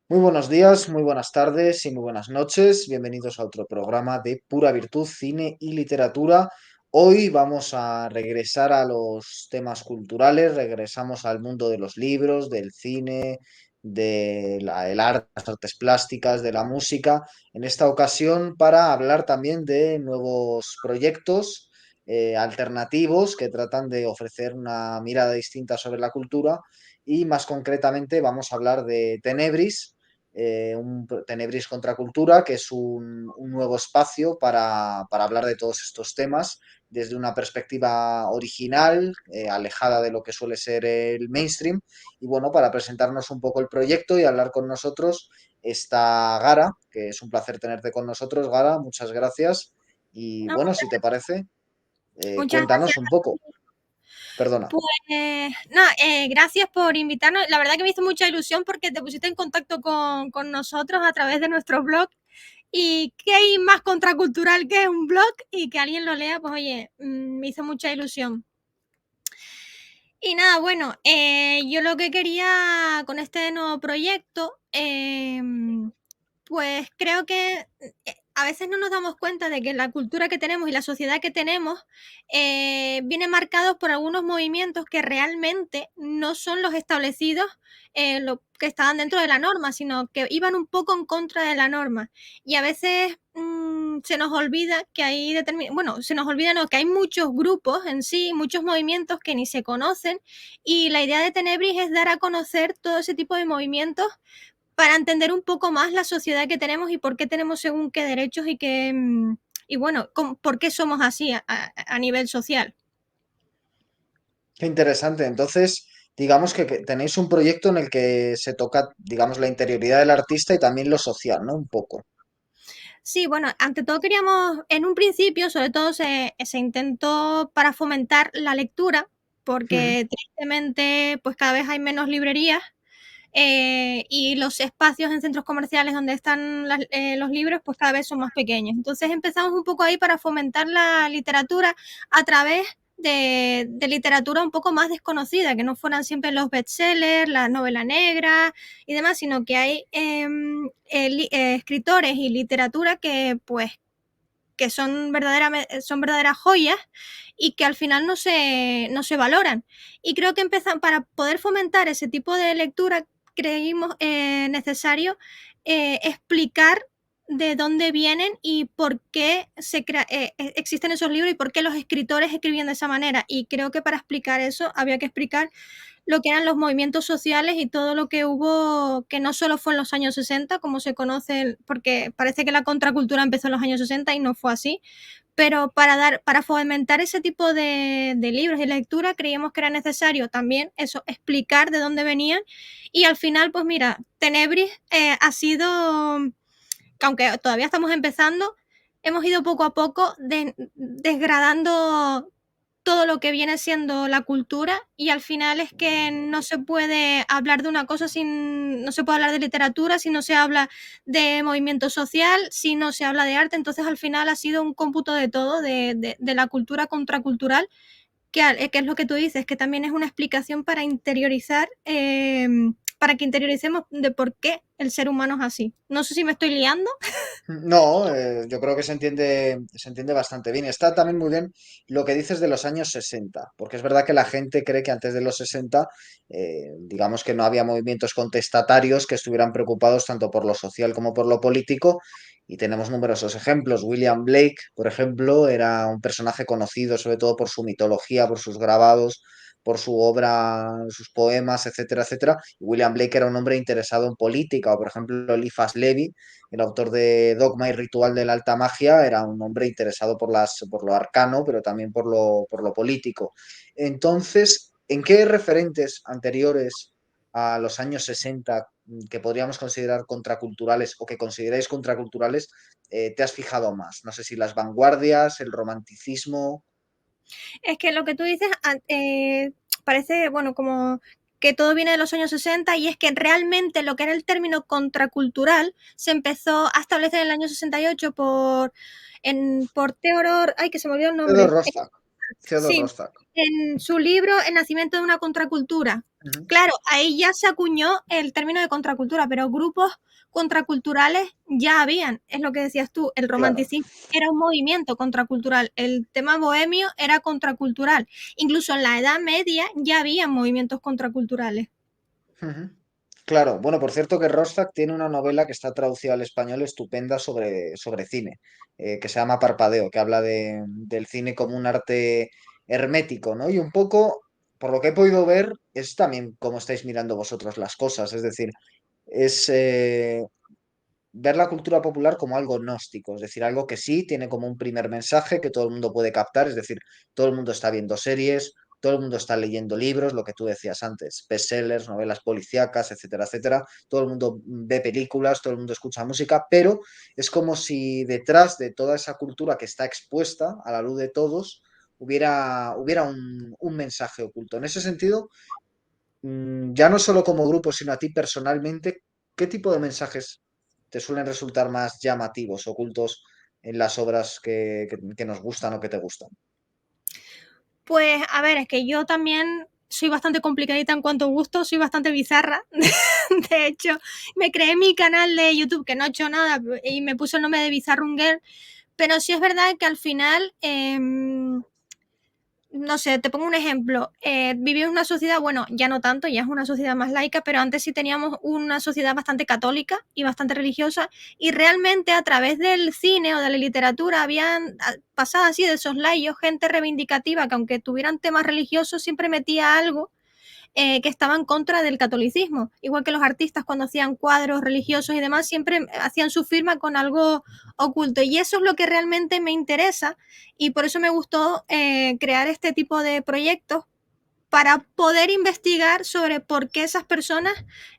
Muy buenos días, muy buenas tardes y muy buenas noches. Bienvenidos a otro programa de Pura Virtud, Cine y Literatura. Hoy vamos a regresar a los temas culturales, regresamos al mundo de los libros, del cine, del arte, las artes plásticas, de la música. En esta ocasión para hablar también de nuevos proyectos alternativos que tratan de ofrecer una mirada distinta sobre la cultura y más concretamente vamos a hablar de Tenebris, un Tenebris Contracultura, que es un nuevo espacio para hablar de todos estos temas desde una perspectiva original, alejada de lo que suele ser el mainstream. Y bueno, para presentarnos un poco el proyecto y hablar con nosotros está Gara, que es un placer tenerte con nosotros, Gara, muchas gracias. Y No, bueno, si te parece, muchas cuéntanos gracias. un poco. Perdona. No, gracias por invitarnos. La verdad que me hizo mucha ilusión porque te pusiste en contacto con nosotros a través de nuestro blog. Y qué hay más contracultural que un blog y que alguien lo lea, pues oye, me hizo mucha ilusión. Y nada, bueno, yo lo que quería con este nuevo proyecto, pues creo que a veces no nos damos cuenta de que la cultura que tenemos y la sociedad que tenemos viene marcados por algunos movimientos que realmente no son los establecidos, lo que estaban dentro de la norma, sino que iban un poco en contra de la norma. Y a veces se nos olvida que hay bueno, se nos olvida no, que hay muchos grupos en sí, muchos movimientos que ni se conocen, y la idea de Tenebris es dar a conocer todo ese tipo de movimientos para entender un poco más la sociedad que tenemos y por qué tenemos según qué derechos y bueno, por qué somos así a nivel social. Qué interesante. Entonces, digamos que tenéis un proyecto en el que se toca, digamos, la interioridad del artista y también lo social, ¿no? Un poco. Sí, bueno, ante todo queríamos, en un principio, sobre todo se intentó para fomentar la lectura, Mm. porque tristemente pues cada vez hay menos librerías y los espacios en centros comerciales donde están los libros pues cada vez son más pequeños. Entonces empezamos un poco ahí para fomentar la literatura a través de literatura un poco más desconocida, que no fueran siempre los bestsellers, la novela negra y demás, sino que hay escritores y literatura que pues que son verdaderas joyas y que al final no se valoran. Y creo que para poder fomentar ese tipo de lectura creímos necesario explicar de dónde vienen y por qué existen esos libros y por qué los escritores escribían de esa manera. Y creo que para explicar eso había que explicar lo que eran los movimientos sociales y todo lo que hubo, que no solo fue en los años 60, como se conoce, porque parece que la contracultura empezó en los años 60 y no fue así, pero para fomentar ese tipo de libros y lectura creíamos que era necesario también eso, explicar de dónde venían y al final, pues mira, Tenebris ha sido, que aunque todavía estamos empezando, hemos ido poco a poco desgradando todo lo que viene siendo la cultura y al final es que no se puede hablar de una cosa no se puede hablar de literatura si no se habla de movimiento social, si no se habla de arte, entonces al final ha sido un cómputo de todo, de la cultura contracultural, que es lo que tú dices, que también es una explicación para interiorizar, para que interioricemos de por qué el ser humano es así. No sé si me estoy liando. No, yo creo que se entiende bastante bien. Está también muy bien lo que dices de los años 60, porque es verdad que la gente cree que antes de los 60, digamos que no había movimientos contestatarios que estuvieran preocupados tanto por lo social como por lo político, y tenemos numerosos ejemplos. William Blake, por ejemplo, era un personaje conocido sobre todo por su mitología, por sus grabados, por su obra, sus poemas, etcétera, etcétera. Y William Blake era un hombre interesado en política, o por ejemplo, Eliphas Levi, el autor de Dogma y Ritual de la Alta Magia, era un hombre interesado por lo arcano, pero también por lo político. Entonces, ¿en qué referentes anteriores a los años 60 que podríamos considerar contraculturales o que consideráis contraculturales te has fijado más? No sé si las vanguardias, el romanticismo. Es que lo que tú dices parece, bueno, como que todo viene de los años 60 y es que realmente lo que era el término contracultural se empezó a establecer en el año 68 por Theodor, ay, que se me olvidó el Theodor nombre. Rothbard. Theodor Sí, Rothbard. en su libro El nacimiento de una contracultura. Ujú. Claro, ahí ya se acuñó el término de contracultura, pero grupos contraculturales ya habían, es lo que decías tú, el Claro. romanticismo era un movimiento contracultural, el tema bohemio era contracultural, incluso en la Edad Media ya había movimientos contraculturales. Ujú. Claro, bueno, por cierto que Rorschach tiene una novela que está traducida al español estupenda sobre cine, que se llama Parpadeo, que habla del cine como un arte hermético, ¿no? Y un poco, por lo que he podido ver, es también como estáis mirando vosotros las cosas, es decir, es ver la cultura popular como algo gnóstico, es decir, algo que sí tiene como un primer mensaje que todo el mundo puede captar, es decir, todo el mundo está viendo series, todo el mundo está leyendo libros, lo que tú decías antes, bestsellers, novelas policíacas, etcétera, etcétera, todo el mundo ve películas, todo el mundo escucha música, pero es como si detrás de toda esa cultura que está expuesta a la luz de todos, hubiera un mensaje oculto. En ese sentido, ya no solo como grupo, sino a ti personalmente, ¿qué tipo de mensajes te suelen resultar más llamativos, ocultos en las obras que nos gustan o que te gustan? Pues a ver, es que yo también soy bastante complicadita en cuanto a gusto, soy bastante bizarra. De hecho, me creé mi canal de YouTube, que no he hecho nada, y me puse el nombre de Bizarrun Girl, pero sí es verdad que al final no sé, te pongo un ejemplo. Vivimos en una sociedad, bueno, ya no tanto, ya es una sociedad más laica, pero antes sí teníamos una sociedad bastante católica y bastante religiosa, y realmente a través del cine o de la literatura habían pasado así de soslayos gente reivindicativa que aunque tuvieran temas religiosos siempre metía algo que estaba en contra del catolicismo. Igual que los artistas cuando hacían cuadros religiosos y demás, siempre hacían su firma con algo oculto. Y eso es lo que realmente me interesa y por eso me gustó crear este tipo de proyectos para poder investigar sobre por qué esas personas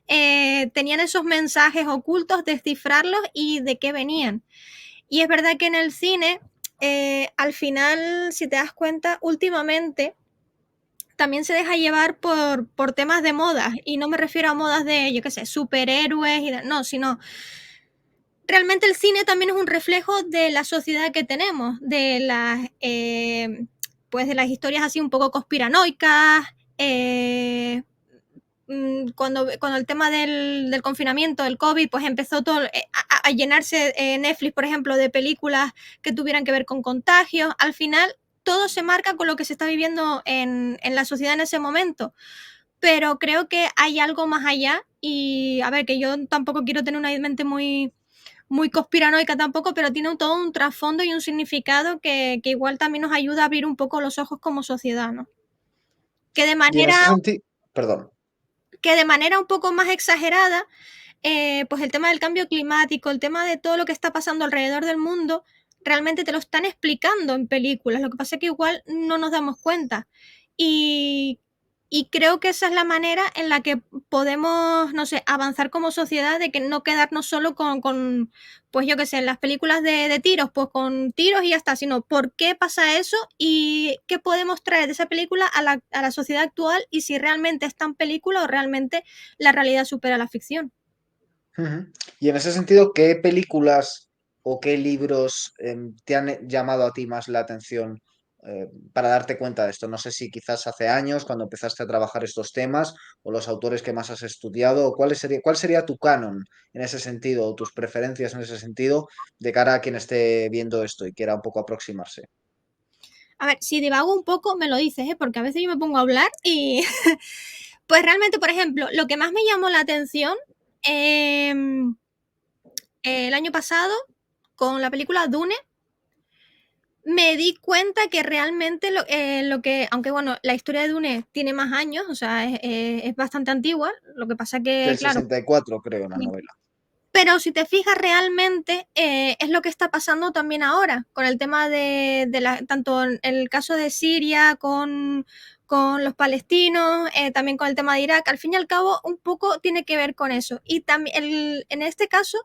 tenían esos mensajes ocultos, descifrarlos y de qué venían. Y es verdad que en el cine, al final, si te das cuenta, últimamente también se deja llevar por temas de moda, y no me refiero a modas de, yo qué sé, superhéroes, no, sino realmente el cine también es un reflejo de la sociedad que tenemos, de pues de las historias así un poco conspiranoicas, cuando el tema del confinamiento, del COVID, pues empezó todo a llenarse Netflix, por ejemplo, de películas que tuvieran que ver con contagios. Al final, todo se marca con lo que se está viviendo en la sociedad en ese momento. Pero creo que hay algo más allá y, a ver, que yo tampoco quiero tener una mente muy conspiranoica tampoco, pero tiene todo un trasfondo y un significado que igual también nos ayuda a abrir un poco los ojos como sociedad, ¿no? Que de Y en manera ese sentido, perdón. que de manera un poco más exagerada, pues el tema del cambio climático, el tema de todo lo que está pasando alrededor del mundo, realmente te lo están explicando en películas. Lo que pasa es que igual no nos damos cuenta. Y, y creo que esa es la manera en la que podemos, no sé, avanzar como sociedad, de que no quedarnos solo pues yo qué sé, en las películas de tiros, pues con tiros y ya está, sino por qué pasa eso y qué podemos traer de esa película a la sociedad actual y si realmente es tan película o realmente la realidad supera la ficción. Ujú. Y en ese sentido, ¿qué películas o qué libros te han llamado a ti más la atención para darte cuenta de esto? No sé si quizás hace años, cuando empezaste a trabajar estos temas, o los autores que más has estudiado, o cuál sería tu canon en ese sentido, o tus preferencias en ese sentido, de cara a quien esté viendo esto y quiera un poco aproximarse. A ver, si divago un poco, me lo dices, ¿eh? Porque a veces yo me pongo a hablar y pues realmente, por ejemplo, lo que más me llamó la atención eh, el año pasado con la película Dune, me di cuenta que realmente lo que, aunque bueno, la historia de Dune tiene más años, o sea, es bastante antigua, lo que pasa que, Del claro, 64, creo, en la novela. pero si te fijas realmente es lo que está pasando también ahora con el tema tanto en el caso de Siria con los palestinos, también con el tema de Irak, al fin y al cabo un poco tiene que ver con eso. Y también en este caso,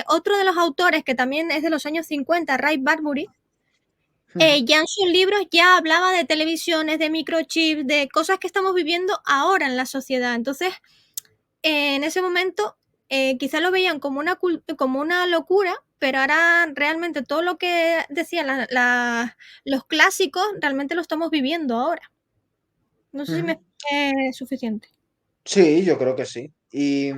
otro de los autores que también es de los años 50, Ray Bradbury, Ujú. ya en sus libros ya hablaba de televisiones, de microchips, de cosas que estamos viviendo ahora en la sociedad. Entonces, en ese momento quizá lo veían como una locura, pero ahora realmente todo lo que decían los clásicos realmente lo estamos viviendo ahora. No sé si me Ujú. expliqué suficiente. Sí, yo creo que sí. Y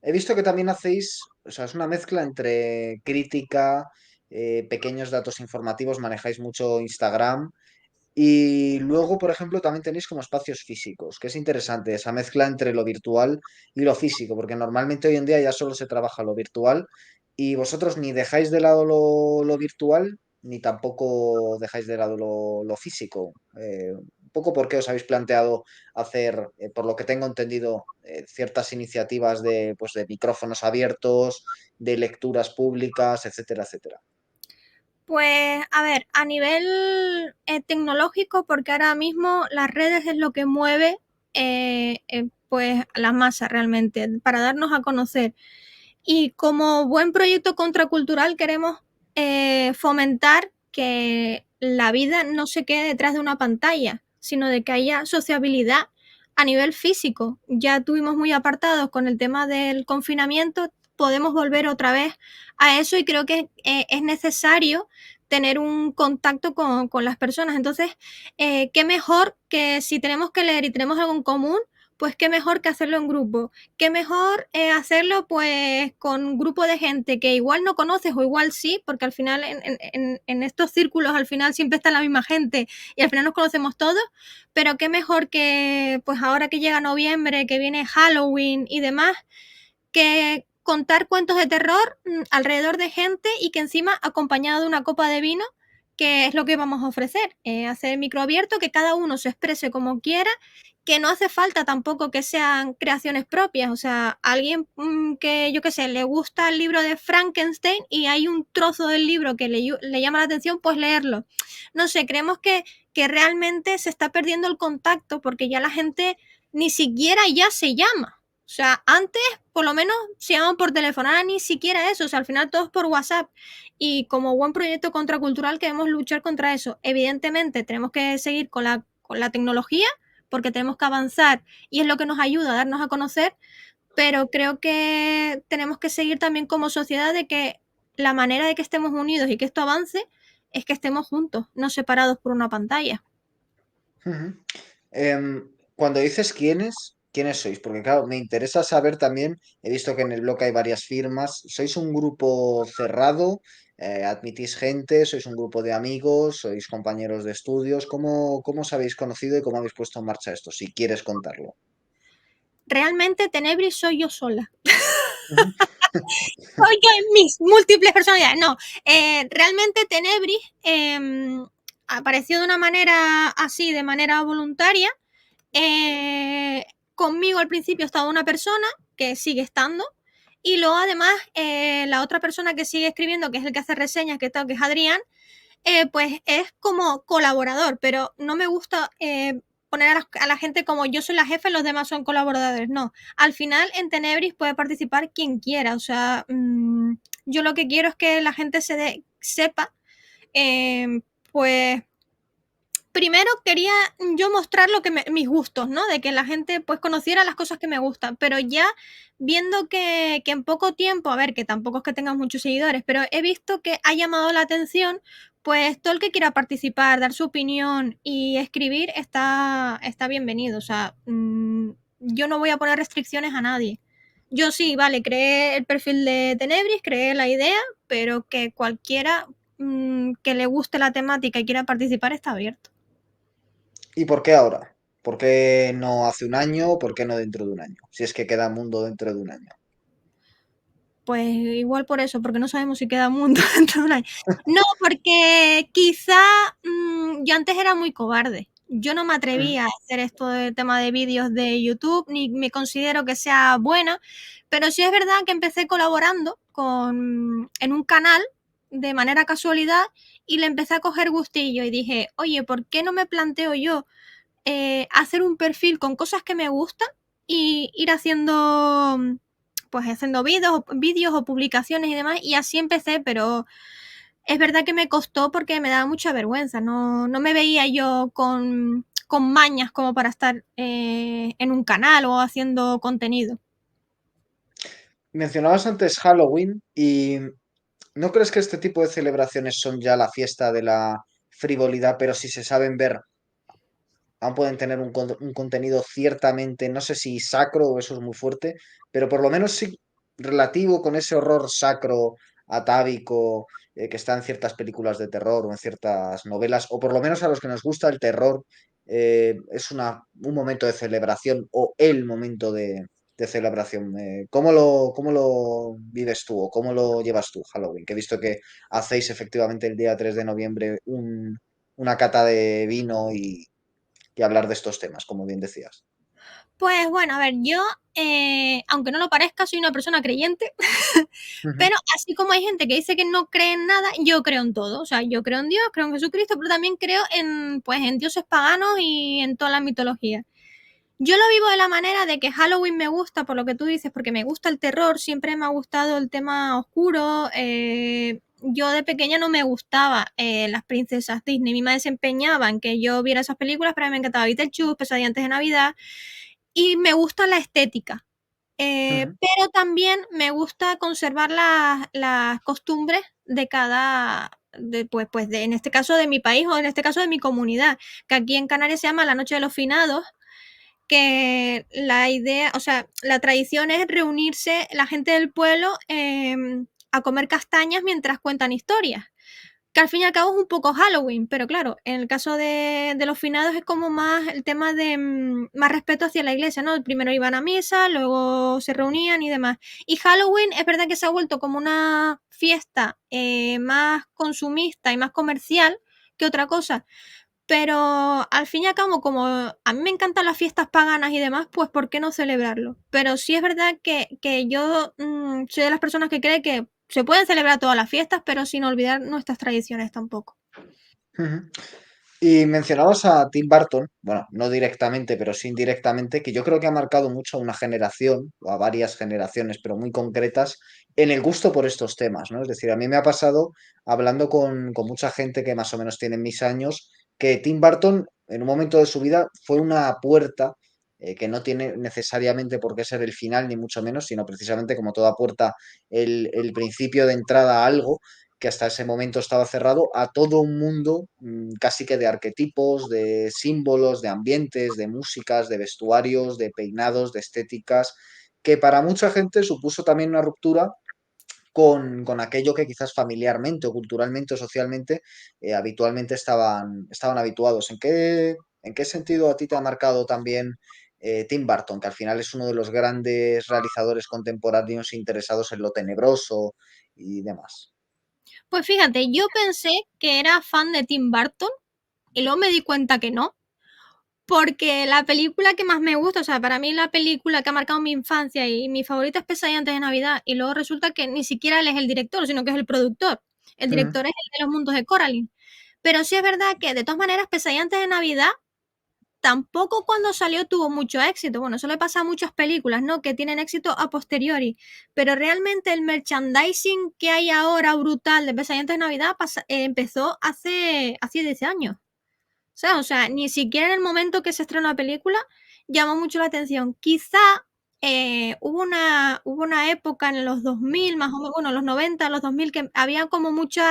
he visto que también hacéis, o sea, es una mezcla entre crítica, pequeños datos informativos, manejáis mucho Instagram. Y luego, por ejemplo, también tenéis como espacios físicos, que es interesante esa mezcla entre lo virtual y lo físico, porque normalmente hoy en día ya solo se trabaja lo virtual y vosotros ni dejáis de lado lo virtual, ni tampoco dejáis de lado lo físico. Un poco por qué os habéis planteado hacer, por lo que tengo entendido, ciertas iniciativas de, pues, de micrófonos abiertos, de lecturas públicas, etcétera, etcétera. Pues a ver, a nivel tecnológico, porque ahora mismo las redes es lo que mueve pues a la masa realmente, para darnos a conocer. Y como buen proyecto contracultural queremos fomentar que la vida no se quede detrás de una pantalla, sino de que haya sociabilidad a nivel físico. Ya tuvimos muy apartados con el tema del confinamiento, podemos volver otra vez a eso y creo que es necesario tener un contacto con las personas. Entonces, qué mejor que si tenemos que leer y tenemos algo en común, pues qué mejor que hacerlo en grupo. Qué mejor hacerlo pues con un grupo de gente que igual no conoces o igual sí, porque al final en estos círculos al final siempre está la misma gente y al final nos conocemos todos, pero qué mejor que pues ahora que llega noviembre, que viene Halloween y demás, que contar cuentos de terror alrededor de gente y que encima acompañado de una copa de vino, que es lo que vamos a ofrecer. Hacer micro abierto, que cada uno se exprese como quiera, que no hace falta tampoco que sean creaciones propias. O sea, alguien que, yo qué sé, le gusta el libro de Frankenstein y hay un trozo del libro que le llama la atención, pues leerlo. No sé, creemos que realmente se está perdiendo el contacto porque ya la gente ni siquiera ya se llama. O sea, antes por lo menos se llaman por teléfono, ahora ni siquiera eso, o sea, al final todo es por WhatsApp. Y como buen proyecto contracultural queremos luchar contra eso. Evidentemente tenemos que seguir con la tecnología porque tenemos que avanzar y es lo que nos ayuda a darnos a conocer, pero creo que tenemos que seguir también como sociedad de que la manera de que estemos unidos y que esto avance es que estemos juntos, no separados por una pantalla. Ujú. Cuando dices quiénes sois, porque claro, me interesa saber también, he visto que en el blog hay varias firmas, ¿sois un grupo cerrado? ¿Admitís gente? ¿Sois un grupo de amigos? ¿Sois compañeros de estudios? ¿Cómo os habéis conocido y cómo habéis puesto en marcha esto? Si quieres contarlo. Realmente Tenebris soy yo sola. Ujú. Soy yo en mis múltiples personalidades. No, realmente Tenebris apareció de una manera así, de manera voluntaria. Conmigo al principio estaba una persona que sigue estando. Y luego además la otra persona que sigue escribiendo, que es el que hace reseñas, que es Adrián, pues es como colaborador, pero no me gusta poner a la gente como yo soy la jefe y los demás son colaboradores. No, al final en Tenebris puede participar quien quiera. O sea, yo lo que quiero es que la gente sepa, pues primero quería yo mostrar mis gustos, ¿no? De que la gente pues conociera las cosas que me gustan, pero ya viendo que en poco tiempo, a ver, que tampoco es que tengas muchos seguidores, pero he visto que ha llamado la atención, pues todo el que quiera participar, dar su opinión y escribir está bienvenido. O sea, yo no voy a poner restricciones a nadie. Yo sí, vale, creé el perfil de Tenebris, creé la idea, pero que cualquiera que le guste la temática y quiera participar está abierto. ¿Y por qué ahora? ¿Por qué no hace un año? ¿Por qué no dentro de un año? Si es que queda mundo dentro de un año. Pues igual por eso, porque no sabemos si queda mundo dentro de un año. No, porque quizá yo antes era muy cobarde. Yo no me Ujú. atrevía a hacer esto de tema de vídeos de YouTube, ni me considero que sea buena, pero sí es verdad que empecé colaborando en un canal de manera casualidad y le empecé a coger gustillo y dije, oye, ¿por qué no me planteo yo hacer un perfil con cosas que me gustan y ir haciendo, pues haciendo vídeos o publicaciones y demás? Y así empecé, pero es verdad que me costó porque me daba mucha vergüenza. No, no me veía yo con mañas como para estar en un canal o haciendo contenido. Mencionabas antes Halloween y ¿no crees que este tipo de celebraciones son ya la fiesta de la frivolidad, pero si se saben ver aún pueden tener un contenido ciertamente, no sé si sacro o eso es muy fuerte, pero por lo menos sí relativo con ese horror sacro, atávico, que está en ciertas películas de terror o en ciertas novelas, o por lo menos a los que nos gusta el terror, es un momento de celebración o el momento de celebración. ¿Cómo lo vives tú o cómo lo llevas tú, Halloween? Que he visto que hacéis efectivamente el día 3 de noviembre una cata de vino y hablar de estos temas, como bien decías. Pues bueno, a ver, yo, aunque no lo parezca, soy una persona creyente, Ujú, pero así como hay gente que dice que no cree en nada, yo creo en todo. O sea, yo creo en Dios, creo en Jesucristo, pero también creo en, pues, en dioses paganos y en toda la mitología. Yo lo vivo de la manera de que Halloween me gusta, por lo que tú dices, porque me gusta el terror, siempre me ha gustado el tema oscuro. Yo de pequeña no me gustaba las princesas Disney. Mi madre se empeñaba en que yo viera esas películas, pero a mí me encantaba Beetlejuice, Pesadilla antes de Navidad, y me gusta la estética. ujú, Pero también me gusta conservar las costumbres de cada, en este caso de mi país o en este caso de mi comunidad, que aquí en Canarias se llama la Noche de los Finados, que la idea, o sea, la tradición es reunirse la gente del pueblo a comer castañas mientras cuentan historias. Que al fin y al cabo es un poco Halloween, pero claro, en el caso de los finados es como más el tema de más respeto hacia la iglesia, ¿no? Primero iban a misa, luego se reunían y demás. Y Halloween es verdad que se ha vuelto como una fiesta más consumista y más comercial que otra cosa. Pero al fin y al cabo, como a mí me encantan las fiestas paganas y demás, pues ¿por qué no celebrarlo? Pero sí es verdad que yo soy de las personas que cree que se pueden celebrar todas las fiestas, pero sin olvidar nuestras tradiciones tampoco. ujú. Y mencionabas a Tim Burton, bueno, no directamente, pero sí indirectamente, que yo creo que ha marcado mucho a una generación, o a varias generaciones, pero muy concretas, en el gusto por estos temas, ¿no? Es decir, a mí me ha pasado, hablando con mucha gente que más o menos tiene mis años, que Tim Burton, en un momento de su vida, fue una puerta, que no tiene necesariamente por qué ser el final, ni mucho menos, sino precisamente como toda puerta, el principio de entrada a algo que hasta ese momento estaba cerrado a todo un mundo casi que de arquetipos, de símbolos, de ambientes, de músicas, de vestuarios, de peinados, de estéticas, que para mucha gente supuso también una ruptura con aquello que quizás familiarmente o culturalmente o socialmente habitualmente estaban habituados. En qué sentido a ti te ha marcado también Tim Burton, que al final es uno de los grandes realizadores contemporáneos interesados en lo tenebroso y demás? Pues fíjate, yo pensé que era fan de Tim Burton y luego me di cuenta que no, porque la película que más me gusta, o sea, para mí la película que ha marcado mi infancia y mi favorita es Pesadilla antes de Navidad, y luego resulta que ni siquiera él es el director, sino que es el productor. El Mm, director es el de Los Mundos de Coraline. Pero sí es verdad que de todas maneras Pesadilla antes de Navidad tampoco cuando salió tuvo mucho éxito. Bueno, eso le pasa a muchas películas, ¿no? Que tienen éxito a posteriori. Pero realmente el merchandising que hay ahora brutal de Pesadilla antes de Navidad empezó hace 10 años. O sea, ni siquiera en el momento que se estrenó la película llamó mucho la atención. Quizá hubo una época en los 2000, más o menos, bueno, los 90, los 2000, que había como muchos,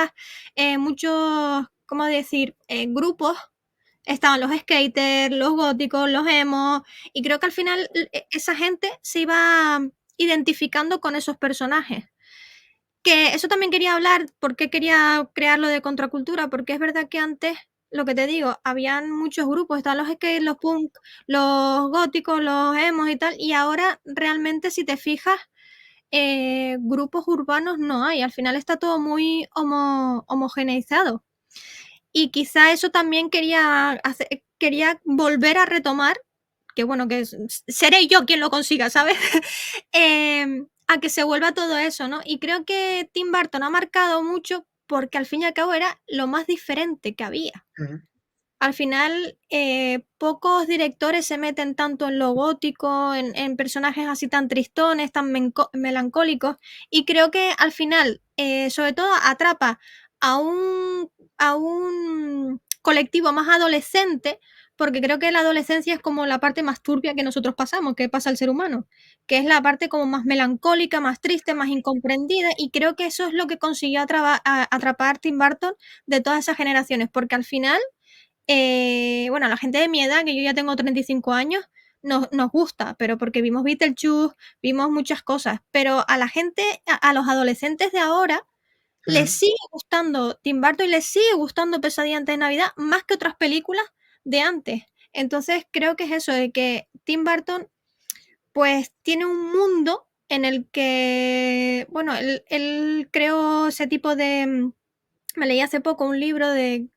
¿cómo decir?, grupos. Estaban los skaters, los góticos, los emos, y creo que al final esa gente se iba identificando con esos personajes. Que eso también quería hablar, por qué quería crearlo de contracultura, porque es verdad que antes, lo que te digo, habían muchos grupos, estaban los skate, los punk, los góticos, los emos y tal, y ahora realmente si te fijas, grupos urbanos no hay, al final está todo muy homogeneizado. Y quizá eso también quería volver a retomar, que bueno, seré yo quien lo consiga, ¿sabes? A que se vuelva todo eso, ¿no? Y creo que Tim Burton ha marcado mucho porque al fin y al cabo era lo más diferente que había. ujú, Al final, pocos directores se meten tanto en lo gótico, en personajes así tan tristones, tan melancólicos, y creo que al final, sobre todo, atrapa a un colectivo más adolescente, porque creo que la adolescencia es como la parte más turbia que nosotros pasamos, que pasa al ser humano, que es la parte como más melancólica, más triste, más incomprendida, y creo que eso es lo que consiguió atrapar Tim Burton de todas esas generaciones, porque al final bueno, a la gente de mi edad, que yo ya tengo 35 años, nos gusta, pero porque vimos Beetlejuice, vimos muchas cosas, pero a la gente, a los adolescentes de ahora, les Mm. sigue gustando Tim Burton y les sigue gustando Pesadilla antes de Navidad más que otras películas de antes. Entonces creo que es eso, de que Tim Burton pues tiene un mundo en el que, bueno, él creó ese tipo de... Me leí hace poco un libro que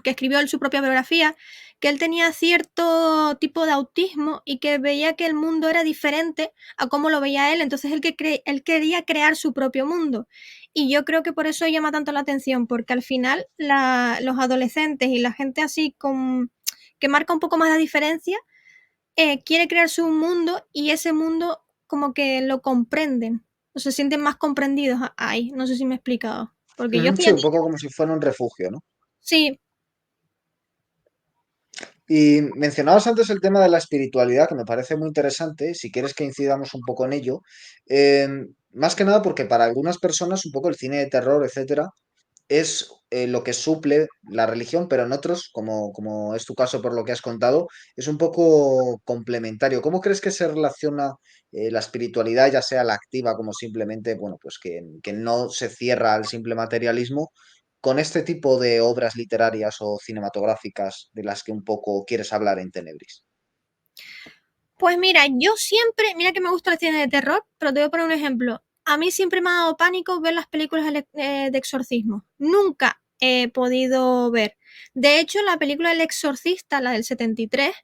escribió él su propia biografía, que él tenía cierto tipo de autismo y que veía que el mundo era diferente a cómo lo veía él, entonces él quería crear su propio mundo. Y yo creo que por eso llama tanto la atención, porque al final los adolescentes y la gente así que marca un poco más la diferencia, quiere crear su mundo y ese mundo como que lo comprenden, o se sienten más comprendidos ahí. No sé si me he explicado. Porque yo Ujú, fui sí, a un poco como si fuera un refugio, ¿no? Sí, Y mencionabas antes el tema de la espiritualidad, que me parece muy interesante, si quieres que incidamos un poco en ello. Más que nada porque para algunas personas un poco el cine de terror, etcétera, es lo que suple la religión, pero en otros, como es tu caso por lo que has contado, es un poco complementario. ¿Cómo crees que se relaciona la espiritualidad, ya sea la activa como simplemente, bueno, pues que no se cierra al simple materialismo, con este tipo de obras literarias o cinematográficas de las que un poco quieres hablar en Tenebris? pues mira, yo siempre, mira que me gusta el cine de terror, pero te voy a poner un ejemplo. A mí siempre me ha dado pánico ver las películas de exorcismo. Nunca he podido ver. De hecho, la película El Exorcista, la del 73,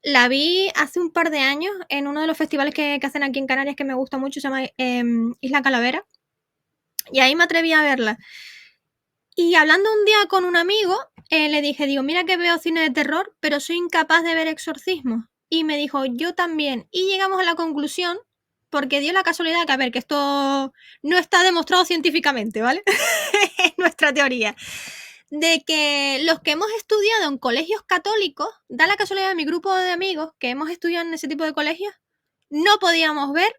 la vi hace un par de años en uno de los festivales que hacen aquí en Canarias que me gusta mucho, se llama Isla Calavera, y ahí me atreví a verla. Y hablando un día con un amigo, le dije, digo, mira que veo cine de terror, pero soy incapaz de ver exorcismos. Y me dijo, yo también. Y llegamos a la conclusión, porque dio la casualidad que, a ver, que esto no está demostrado científicamente, ¿vale? Es nuestra teoría. De que los que hemos estudiado en colegios católicos, da la casualidad de mi grupo de amigos que hemos estudiado en ese tipo de colegios, no podíamos ver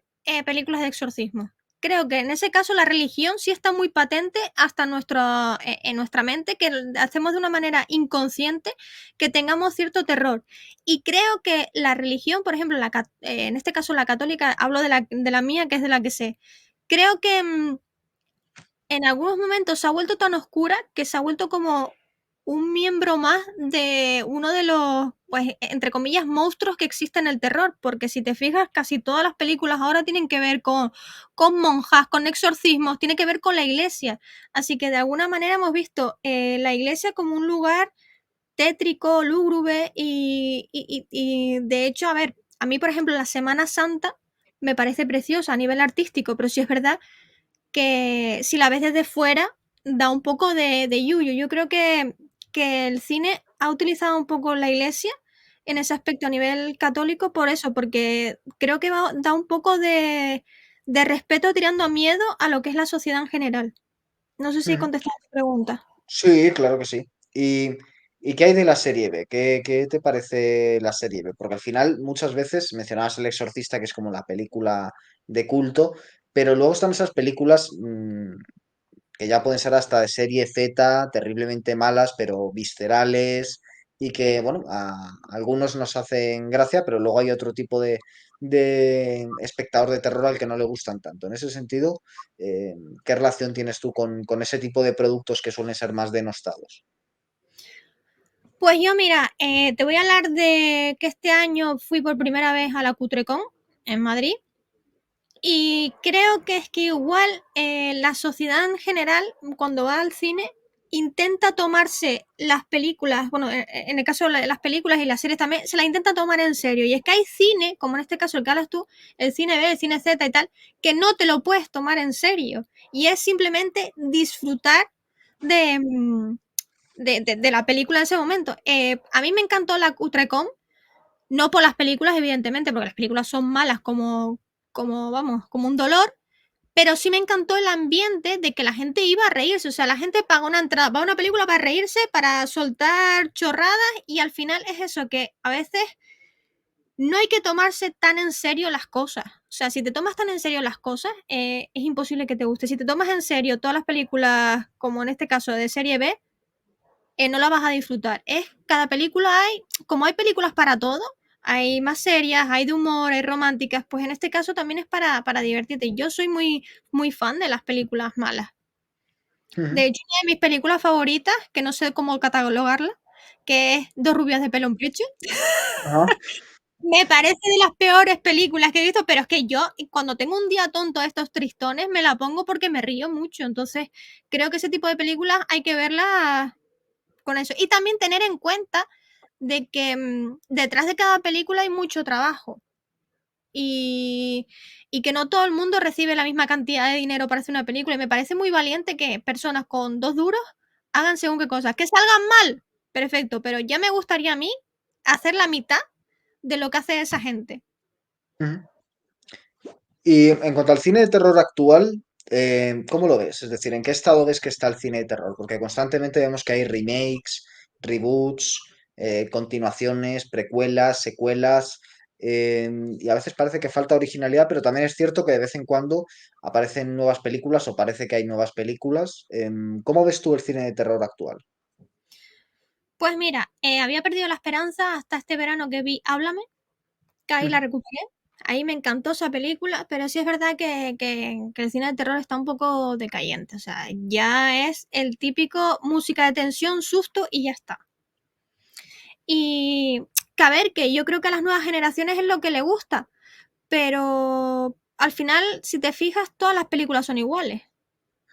películas de exorcismo. Creo que en ese caso la religión sí está muy patente hasta en nuestra mente, que hacemos de una manera inconsciente que tengamos cierto terror. Y creo que la religión, por ejemplo, en este caso la católica, hablo de la mía, que es de la que sé, creo que en algunos momentos se ha vuelto tan oscura que se ha vuelto como un miembro más de uno de los, pues, entre comillas, monstruos que existen en el terror, porque si te fijas, casi todas las películas ahora tienen que ver con monjas, con exorcismos, tiene que ver con la iglesia. Así que de alguna manera hemos visto la iglesia como un lugar tétrico, lúgubre y de hecho, a ver, a mí, por ejemplo, la Semana Santa me parece preciosa a nivel artístico, pero sí es verdad que si la ves desde fuera da un poco de yuyu. Yo creo que el cine ha utilizado un poco la iglesia en ese aspecto a nivel católico por eso, porque creo que da un poco de respeto tirando a miedo a lo que es la sociedad en general. No sé si he Ujú. contestado tu pregunta. Sí, claro que sí. ¿Y qué hay de la serie B? ¿Qué te parece la serie B? Porque al final muchas veces mencionabas El Exorcista, que es como la película de culto, pero luego están esas películas que ya pueden ser hasta de serie Z, terriblemente malas, pero viscerales y que, bueno, a algunos nos hacen gracia, pero luego hay otro tipo de espectador de terror al que no le gustan tanto. En ese sentido, eh, ¿qué relación tienes tú con ese tipo de productos que suelen ser más denostados? Pues yo, mira, te voy a hablar de que este año fui por primera vez a la Cutrecon en Madrid. Y creo que es que igual la sociedad en general, cuando va al cine, intenta tomarse las películas, bueno, en el caso de las películas y las series también, se las intenta tomar en serio. Y es que hay cine, como en este caso el que hablas tú, el cine B, el cine Z y tal, que no te lo puedes tomar en serio. Y es simplemente disfrutar de, de la película en ese momento. A mí me encantó la Cutrecon, no por las películas, evidentemente, porque las películas son malas vamos, como un dolor, pero sí me encantó el ambiente de que la gente iba a reírse, o sea, la gente paga una entrada, va a una película para reírse, para soltar chorradas y al final es eso, que a veces no hay que tomarse tan en serio las cosas. O sea, si te tomas tan en serio las cosas, es imposible que te guste. Si te tomas en serio todas las películas, como en este caso de serie B, no la vas a disfrutar. Cada película como hay películas para todo, hay más serias, hay de humor, hay románticas, pues en este caso también es para divertirte. Yo soy muy fan de las películas malas. Ujú. De hecho, una de mis películas favoritas, que no sé cómo catalogarla, que es Dos rubias de pelo en pecho, Ajá. me parece de las peores películas que he visto, pero es que yo cuando tengo un día tonto de estos tristones me la pongo porque me río mucho. Entonces, creo que ese tipo de películas hay que verlas con eso. Y también tener en cuenta de que detrás de cada película hay mucho trabajo y, y que no todo el mundo recibe la misma cantidad de dinero para hacer una película. Y me parece muy valiente que personas con 2 duros hagan según qué cosas. Que salgan mal, perfecto, pero ya me gustaría a mí hacer la mitad de lo que hace esa gente. Ujú. Y en cuanto al cine de terror actual, ¿cómo lo ves? Es decir, ¿en qué estado ves que está el cine de terror? Porque constantemente vemos que hay remakes, reboots, continuaciones, precuelas, secuelas, y a veces parece que falta originalidad, pero también es cierto que de vez en cuando aparecen nuevas películas o parece que hay nuevas películas. ¿Cómo ves tú el cine de terror actual? Pues mira, había perdido la esperanza hasta este verano que vi Háblame, que ahí la Ujú, recuperé. Ahí me encantó esa película, pero sí es verdad que el cine de terror está un poco decayente. O sea, ya es el típico música de tensión, susto y ya está. Y que a ver, que yo creo que a las nuevas generaciones es lo que le gusta, pero al final, si te fijas, todas las películas son iguales.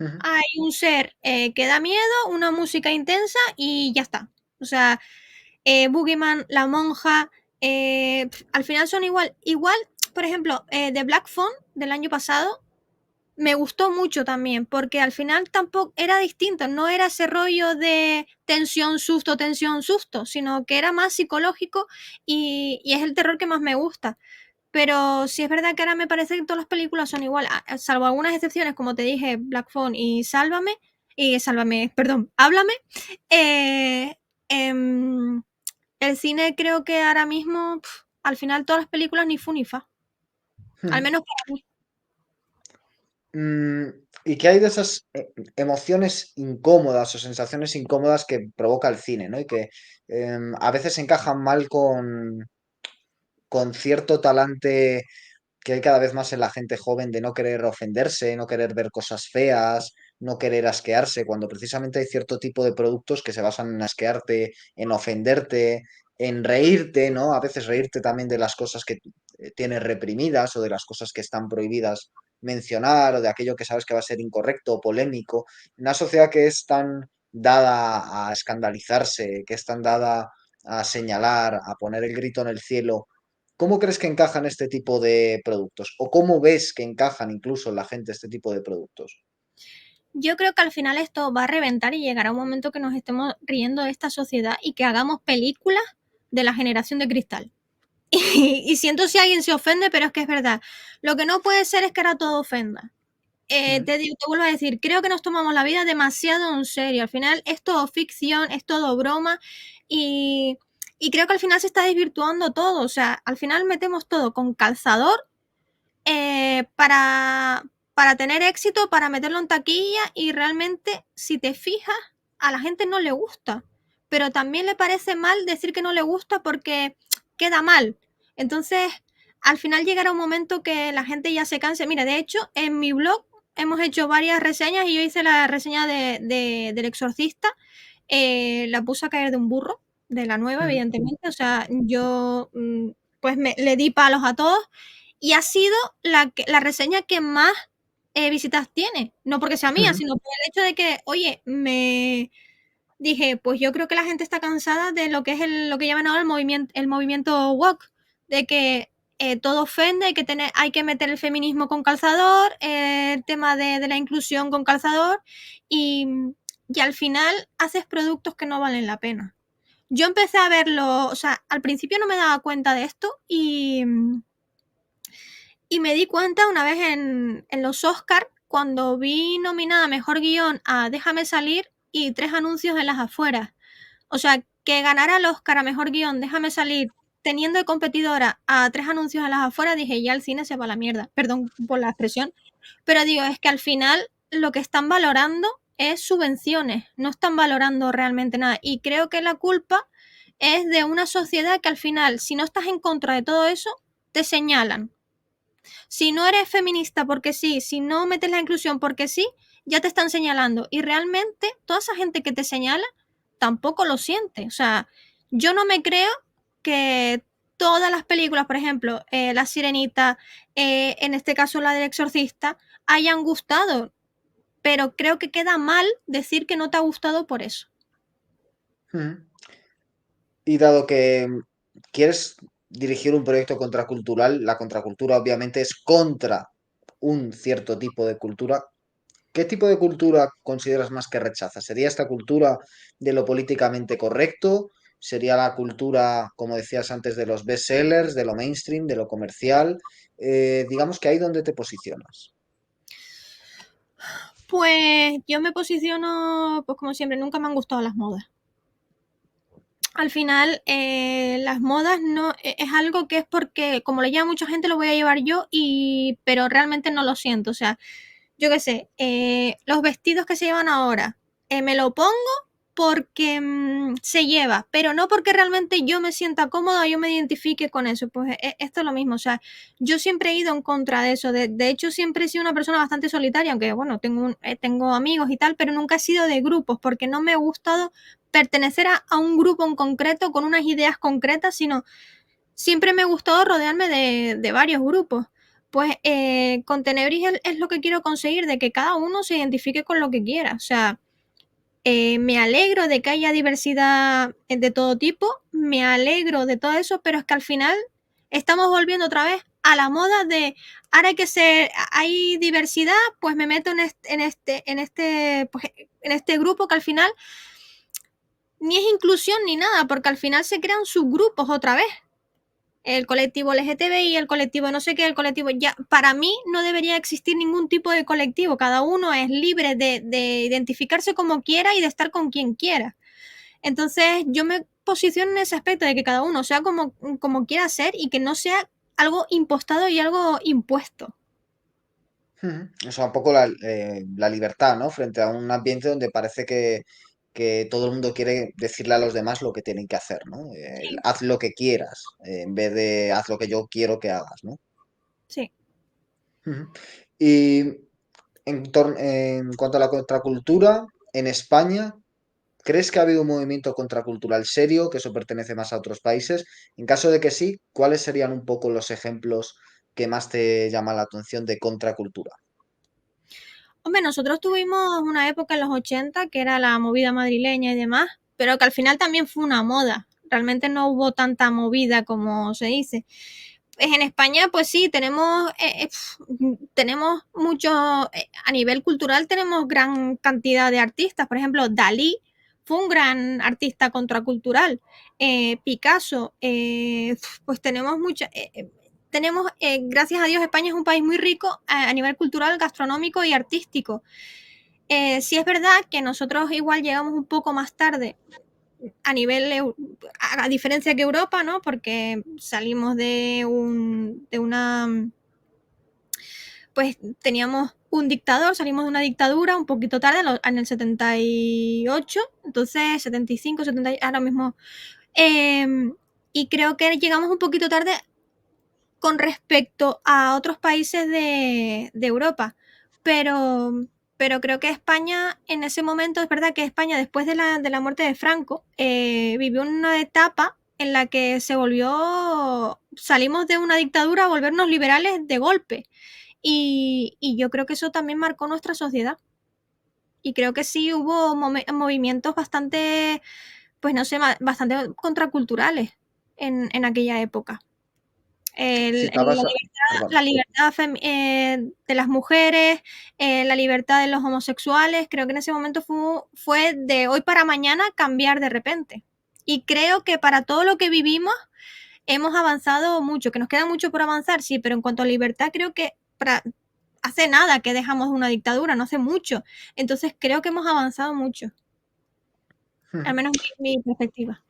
ujú, Hay un ser que da miedo, una música intensa y ya está. O sea, Boogeyman, La Monja, al final son igual. Igual, por ejemplo, The Black Phone del año pasado me gustó mucho también, porque al final tampoco era distinto, no era ese rollo de tensión, susto, sino que era más psicológico y es el terror que más me gusta. Pero sí es verdad que ahora me parece que todas las películas son igual, salvo algunas excepciones, como te dije, Black Phone y Sálvame, perdón, Háblame. eh, em, el cine creo que ahora mismo, al final todas las películas ni fu ni fa, al ujú. menos para mí. Mm, ¿Y qué hay de esas emociones incómodas o sensaciones incómodas que provoca el cine, ¿no? Y que a veces encajan mal con cierto talante que hay cada vez más en la gente joven de no querer ofenderse, no querer ver cosas feas, no querer asquearse, cuando precisamente hay cierto tipo de productos que se basan en asquearte, en ofenderte, en reírte, ¿no? A veces reírte también de las cosas que tienes reprimidas o de las cosas que están prohibidas mencionar o de aquello que sabes que va a ser incorrecto o polémico. Una sociedad que es tan dada a escandalizarse, que es tan dada a señalar, a poner el grito en el cielo. ¿Cómo crees que encajan este tipo de productos? ¿O cómo ves que encajan incluso en la gente este tipo de productos? Yo creo que al final esto va a reventar y llegará un momento que nos estemos riendo de esta sociedad y que hagamos películas de la generación de cristal. Y siento si alguien se ofende, pero es que es verdad. Lo que no puede ser es que ahora todo ofenda. Mm, Te vuelvo a decir, creo que nos tomamos la vida demasiado en serio. Al final es todo ficción, es todo broma y, y creo que al final se está desvirtuando todo. O sea, al final metemos todo con calzador para tener éxito, para meterlo en taquilla y realmente, si te fijas, a la gente no le gusta. Pero también le parece mal decir que no le gusta porque queda mal. Entonces, al final llegará un momento que la gente ya se canse. Mira, de hecho, en mi blog hemos hecho varias reseñas y yo hice la reseña del Exorcista. La puse a caer de un burro, de la nueva, mm, evidentemente. O sea, yo pues le di palos a todos y ha sido la reseña que más visitas tiene. No porque sea mía, mm, sino por el hecho de que, oye, me dije, pues yo creo que la gente está cansada de lo que es lo que llaman ahora el movimiento woke, de que todo ofende, hay que meter el feminismo con calzador, el tema de la inclusión con calzador, y, y al final haces productos que no valen la pena. Yo empecé a verlo, o sea, al principio no me daba cuenta de esto y me di cuenta una vez en los Oscar, cuando vi nominada a Mejor Guión a Déjame Salir y 3 anuncios en las afueras. O sea, que ganara el Oscar a Mejor Guión, Déjame Salir, teniendo de competidora a 3 anuncios en las afueras, dije, ya el cine se va a la mierda. Perdón por la expresión. Pero digo, es que al final lo que están valorando es subvenciones, no están valorando realmente nada. Y creo que la culpa es de una sociedad que al final, si no estás en contra de todo eso, te señalan. Si no eres feminista porque sí, si no metes la inclusión porque sí, ya te están señalando. Y realmente toda esa gente que te señala tampoco lo siente. O sea, yo no me creo que todas las películas, por ejemplo, La Sirenita, en este caso la del Exorcista, hayan gustado. Pero creo que queda mal decir que no te ha gustado por eso. Ujú. Y dado que quieres dirigir un proyecto contracultural, la contracultura obviamente es contra un cierto tipo de cultura. ¿Qué tipo de cultura consideras más que rechazas? ¿Sería esta cultura de lo políticamente correcto? ¿Sería la cultura, como decías antes, de los bestsellers, de lo mainstream, de lo comercial? Digamos que ahí donde te posicionas. Pues yo me posiciono, pues como siempre, nunca me han gustado las modas. Al final, las modas no es algo que es porque, como le lleva mucha gente, lo voy a llevar yo, pero realmente no lo siento. O sea, yo qué sé, los vestidos que se llevan ahora, me lo pongo porque se lleva, pero no porque realmente yo me sienta cómoda, yo me identifique con eso. Pues esto es lo mismo, o sea, yo siempre he ido en contra de eso. De hecho, siempre he sido una persona bastante solitaria, aunque bueno, tengo amigos y tal, pero nunca he sido de grupos porque no me ha gustado pertenecer a un grupo en concreto con unas ideas concretas, sino siempre me ha gustado rodearme de varios grupos. Pues con Tenebris es lo que quiero conseguir, de que cada uno se identifique con lo que quiera. O sea, me alegro de que haya diversidad de todo tipo, me alegro de todo eso, pero es que al final estamos volviendo otra vez a la moda de ahora hay que ser, hay diversidad, pues me meto pues, en este grupo que al final ni es inclusión ni nada, porque al final se crean subgrupos otra vez. El colectivo LGTBI, el colectivo no sé qué, el colectivo ya, para mí no debería existir ningún tipo de colectivo, cada uno es libre de identificarse como quiera y de estar con quien quiera. Entonces yo me posiciono en ese aspecto de que cada uno sea como quiera ser y que no sea algo impostado y algo impuesto. Ujú. O sea, un poco la libertad, ¿no? Frente a un ambiente donde parece que todo el mundo quiere decirle a los demás lo que tienen que hacer, ¿no? Sí, Haz lo que quieras, en vez de haz lo que yo quiero que hagas, ¿no? sí. Ujú. Y en cuanto a la contracultura, en España, ¿crees que ha habido un movimiento contracultural serio, que eso pertenece más a otros países? En caso de que sí, ¿cuáles serían un poco los ejemplos que más te llaman la atención de contracultura? Hombre, nosotros tuvimos una época en los 80 que era la movida madrileña y demás, pero que al final también fue una moda. Realmente no hubo tanta movida como se dice. Pues en España, pues sí, tenemos mucho, a nivel cultural tenemos gran cantidad de artistas. Por ejemplo, Dalí fue un gran artista contracultural. Picasso, pues gracias a Dios, España es un país muy rico a nivel cultural, gastronómico y artístico. Sí es verdad que nosotros igual llegamos un poco más tarde a nivel, a diferencia que Europa, ¿no? Porque salimos de una, pues teníamos un dictador, salimos de una dictadura un poquito tarde, en el 78, entonces 75, 70, ahora mismo. Eh, y creo que llegamos un poquito tarde con respecto a otros países de Europa. Pero, pero creo que España en ese momento, es verdad que España después de la muerte de Franco vivió una etapa en la que salimos de una dictadura a volvernos liberales de golpe. Y yo creo que eso también marcó nuestra sociedad. Y creo que sí hubo movimientos bastante, pues no sé, bastante contraculturales en aquella época Citabas, perdón. la libertad de las mujeres, la libertad de los homosexuales, creo que en ese momento fue de hoy para mañana cambiar de repente. Y creo que para todo lo que vivimos hemos avanzado mucho, que nos queda mucho por avanzar, sí, pero en cuanto a libertad creo que hace nada que dejamos una dictadura, no hace mucho. Entonces creo que hemos avanzado mucho, al menos mi perspectiva.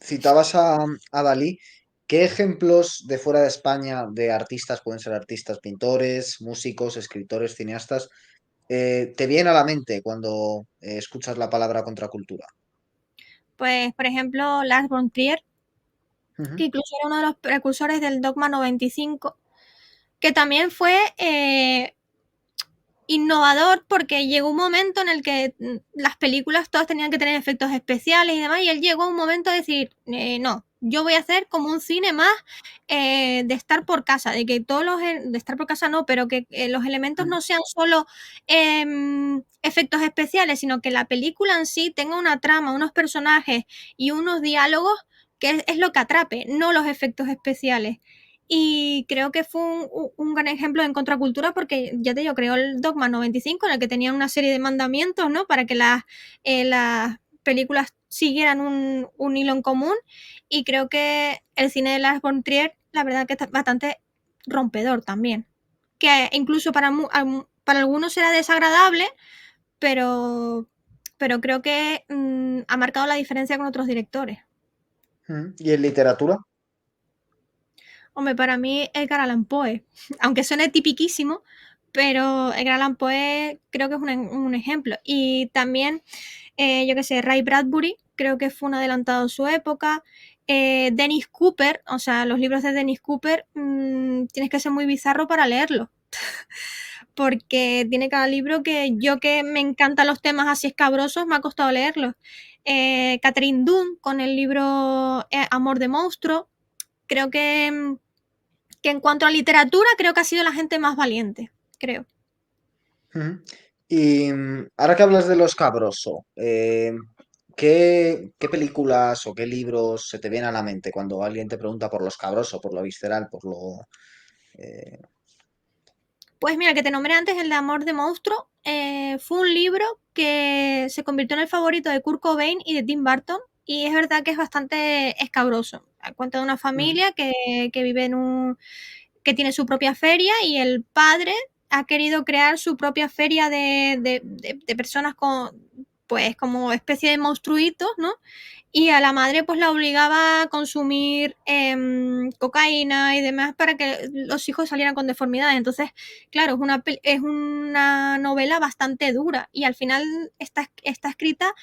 Citabas a Dalí. ¿Qué ejemplos de fuera de España de artistas, pueden ser artistas, pintores, músicos, escritores, cineastas, te viene a la mente cuando escuchas la palabra contracultura? Pues, por ejemplo, Lars von Trier, que Ujú, incluso era uno de los precursores del Dogma 95, que también fue innovador porque llegó un momento en el que las películas todas tenían que tener efectos especiales y demás, y él llegó a un momento a decir, no, yo voy a hacer como un cine más de estar por casa, de que todos los, de estar por casa no, pero que los elementos ujú, no sean solo efectos especiales, sino que la película en sí tenga una trama, unos personajes y unos diálogos que es lo que atrape, no los efectos especiales. Y creo que fue un gran ejemplo en contracultura porque, ya te digo, creó el Dogma 95 en el que tenían una serie de mandamientos, ¿no? Para que las películas siguieran un hilo en común. Y creo que el cine de Lars von Trier, la verdad que es bastante rompedor también. Que incluso para algunos será desagradable, pero, pero creo que ha marcado la diferencia con otros directores. ujú. ¿Y en literatura? Hombre, para mí Edgar Allan Poe, aunque suene tipiquísimo, pero Edgar Allan Poe creo que es un ejemplo. Y también, yo qué sé, Ray Bradbury, creo que fue un adelantado a su época. Dennis Cooper, o sea, los libros de Dennis Cooper, tienes que ser muy bizarro para leerlos, porque tiene cada libro que yo que me encantan los temas así escabrosos, me ha costado leerlos. Catherine Dunn con el libro Amor de Monstruo, creo que en cuanto a literatura creo que ha sido la gente más valiente, creo. Ujú. Y ahora que hablas de lo escabroso, ¿qué películas o qué libros se te vienen a la mente cuando alguien te pregunta por lo escabroso, por lo visceral, por lo... eh, Pues mira, que te nombré antes, el de Amor de Monstruo, fue un libro que se convirtió en el favorito de Kurt Cobain y de Tim Burton, y es verdad que es bastante escabroso. Cuenta de una ujú, familia que vive que tiene su propia feria, y el padre ha querido crear su propia feria de personas con, pues, como especie de monstruitos, ¿no? Y a la madre pues la obligaba a consumir cocaína y demás para que los hijos salieran con deformidades. Entonces, claro, es una novela bastante dura, y al final está escrita